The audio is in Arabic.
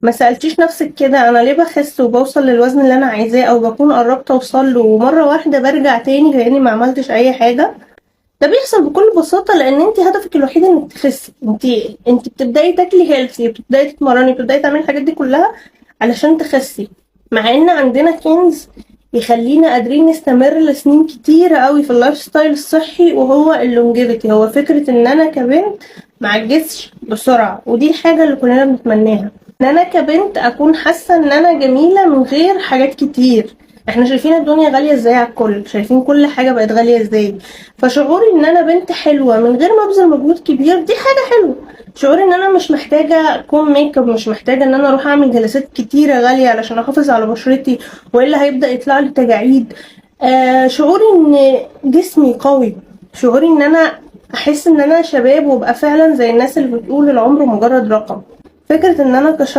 ما سألتيش نفسك كده انا ليه بخس وبوصل للوزن اللي انا عايزاه او بكون قربت اوصل له ومره واحده برجع تاني كأني ما عملتش اي حاجه؟ ده بيحصل بكل بساطه لان انت هدفك الوحيد انك تخسي. انت بتبداي تاكلي هيلثي، بتبداي تتمرني، بتبداي تعملي الحاجات دي كلها علشان تخسي، مع ان عندنا كنز يخلينا قادرين نستمر لسنين كتيرة قوي في اللايف ستايل الصحي، وهو اللونجيفيتي. هو فكرة ان انا كبنت معجزش بسرعة، ودي الحاجة اللي كلنا بنتمناها، ان انا كبنت اكون حاسة ان انا جميلة من غير حاجات كتير. احنا شايفين الدنيا غالية ازاي على الكل، شايفين كل حاجة بقت غالية ازاي. فشعوري ان انا بنت حلوة من غير ما ابذل مجهود كبير دي حاجة حلوة. شعوري ان انا مش محتاجة اكون ميك اب، مش محتاجة ان انا اروح اعمل جلسات كتيرة غالية علشان احافظ على بشرتي والا هيبدأ يطلع لي تجاعيد. شعوري ان جسمي قوي، شعوري ان انا احس ان انا شباب وابقى فعلا زي الناس اللي بتقول العمر مجرد رقم. فكرة ان انا كشخص